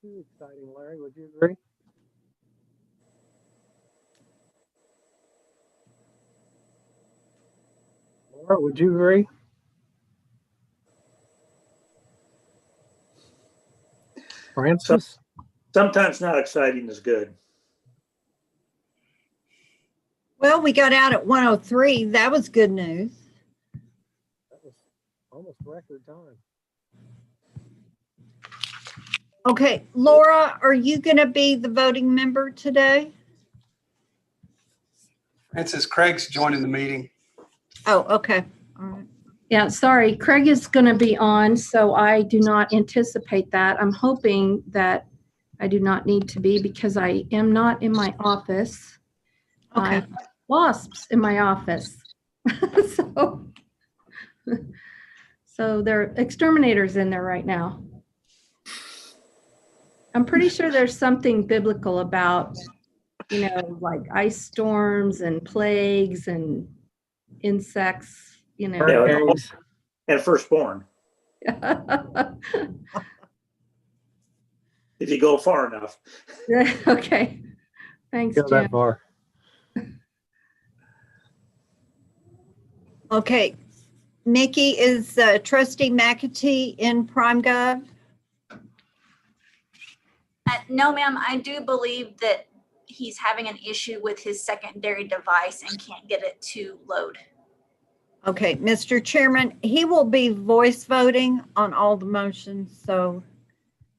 too exciting, Larry. Would you agree? Laura, would you agree? Francis? Sometimes not exciting is good. Well, we got out at 1:03. That was good news. That was almost record time. Okay, Laura, are you going to be the voting member today? Francis, Craig's joining the meeting. Oh, okay. All right. Yeah, sorry, Craig is going to be on, so I do not anticipate that. I'm hoping that I do not need to be because I am not in my office. Okay. I have wasps in my office. So there are exterminators in there right now. I'm pretty sure there's something biblical about, like ice storms and plagues and insects, Hurricanes. And firstborn, if you go far enough. Okay. Thanks, Go that Jim. far. Okay. Nikki, is Trustee McAtee in PrimeGov? No, ma'am, I do believe that he's having an issue with his secondary device and can't get it to load. Okay, Mr. Chairman, he will be voice voting on all the motions, so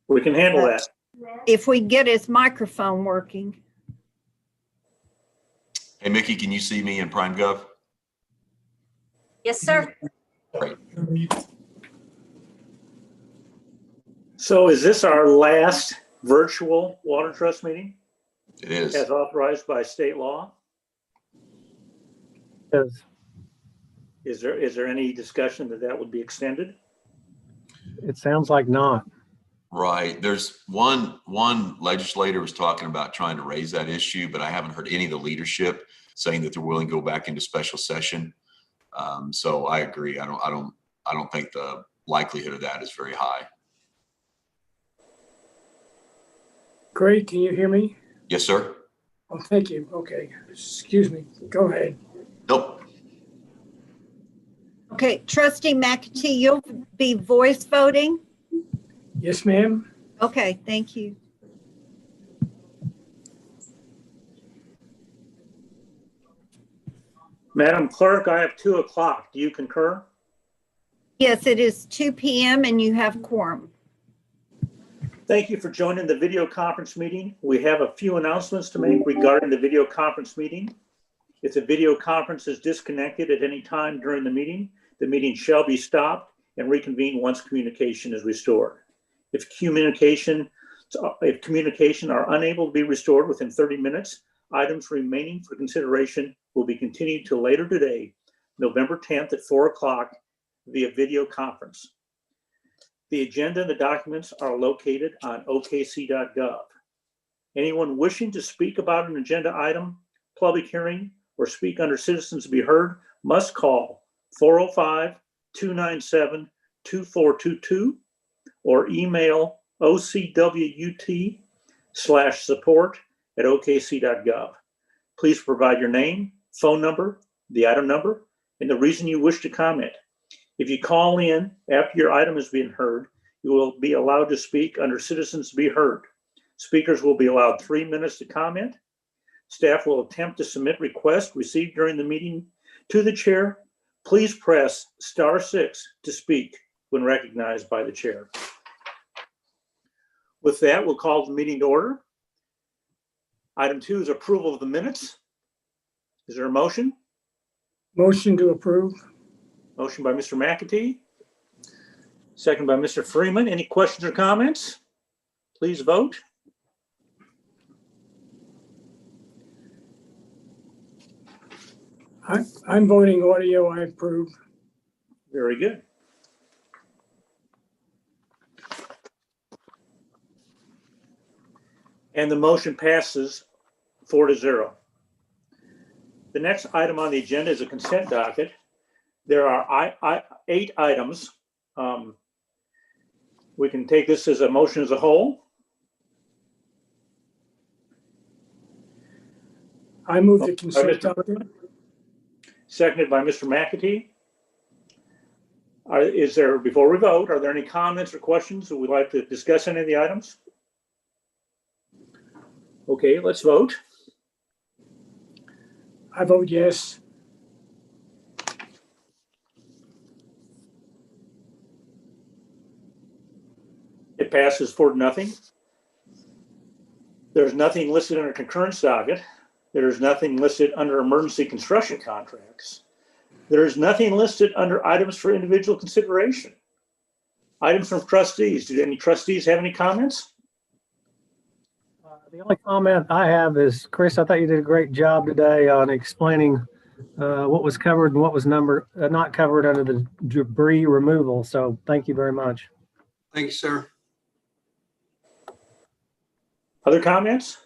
We can handle that. if we get his microphone working. Hey, Mickey, can you see me in PrimeGov? Yes, sir. Great. So is this our last virtual Water Trust meeting It is. as authorized by state law? Because Is there any discussion that would be extended? it sounds like not. Right. There's one legislator was talking about trying to raise that issue, but I haven't heard any of the leadership saying that they're willing to go back into special session. So I agree. I don't think the likelihood of that is very high. Craig, can you hear me? Yes, sir. Oh, thank you. Okay. Excuse me. Go ahead. Nope. Okay, Trustee McAtee, you'll be voice voting? Yes, ma'am. Okay, thank you. Madam Clerk, I have 2 o'clock. Do you concur? Yes, it is 2 p.m. and you have quorum. Thank you for joining the video conference meeting. We have a few announcements to make regarding the video conference meeting. If the video conference is disconnected at any time during the meeting shall be stopped and reconvened once communication is restored. If communication are unable to be restored within 30 minutes, items remaining for consideration will be continued till later today, November 10th at 4 o'clock via video conference. The agenda and the documents are located on okc.gov. Anyone wishing to speak about an agenda item, public hearing, or speak under citizens to be heard must call 405-297-2422 or email ocwut/support@okc.gov. Please provide your name, phone number, the item number, and the reason you wish to comment. If you call in after your item has been heard, you will be allowed to speak under citizens to be heard. Speakers will be allowed 3 minutes to comment. Staff will attempt to submit requests received during the meeting to the chair. Please press *6 to speak when recognized by the chair. With that, we'll call the meeting to order. Item 2 is approval of the minutes. Is there a motion? Motion to approve. Motion by Mr. McAtee, second by Mr. Freeman. Any questions or comments? Please vote. I'm voting audio. I approve. Very good. And the motion passes 4-0. The next item on the agenda is a consent docket. There are 8 items. We can take this as a motion as a whole. I move the consent calendar. Seconded by Mr. McAtee. Is there, before we vote, are there any comments or questions that we'd like to discuss any of the items? Okay, let's vote. I vote yes. It passes 4-0. There's nothing listed under concurrence docket. There's nothing listed under emergency construction contracts. There's nothing listed under items for individual consideration. Items from trustees. Do any trustees have any comments? The only comment I have is, Chris, I thought you did a great job today on explaining what was covered and what was not covered under the debris removal. So thank you very much. Thank you, sir. Other comments?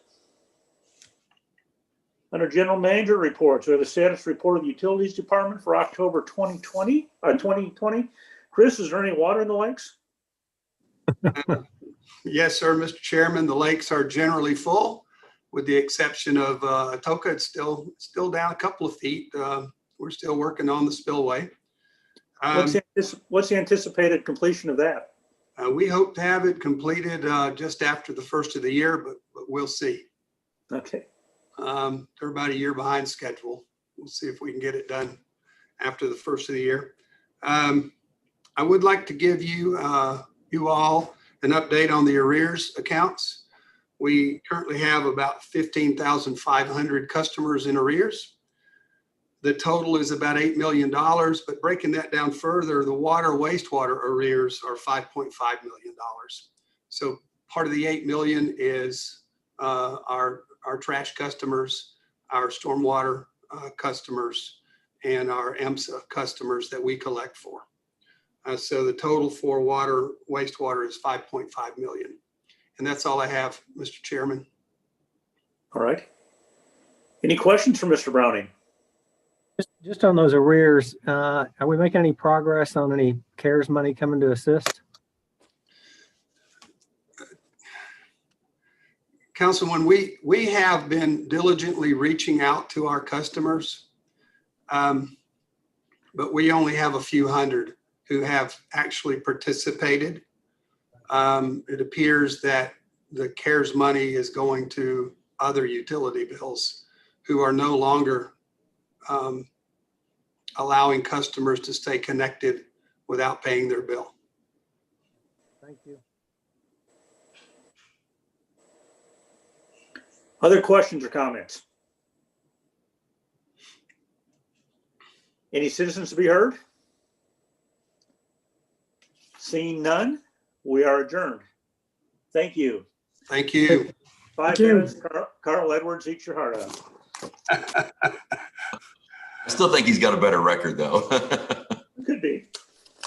Under general manager reports, we have a status report of the utilities department for October 2020. Chris, is there any water in the lakes? Yes, sir, Mr. Chairman, the lakes are generally full, with the exception of Atoka. It's still down a couple of feet. We're still working on the spillway. What's the anticipated completion of that? We hope to have it completed just after the first of the year, but we'll see. Okay. They're about a year behind schedule. We'll see if we can get it done after the first of the year. I would like to give you all an update on the arrears accounts. We currently have about 15,500 customers in arrears. The total is about $8 million, but breaking that down further, the water wastewater arrears are $5.5 million. So part of the 8 million is our trash customers, our stormwater customers, and our EMSA customers that we collect for. So the total for water wastewater is 5.5 million. And that's all I have, Mr. Chairman. All right. Any questions for Mr. Browning? Just on those arrears, are we making any progress on any CARES money coming to assist? Councilman, we have been diligently reaching out to our customers, but we only have a few hundred who have actually participated. It appears that the CARES money is going to other utility bills who are no longer allowing customers to stay connected without paying their bill. Thank you. Other questions or comments? Any citizens to be heard? Seeing none, we are adjourned. Thank you. Thank you. 5 Thank you. minutes, Carl Edwards, eat your heart out. I still think he's got a better record though. Could be.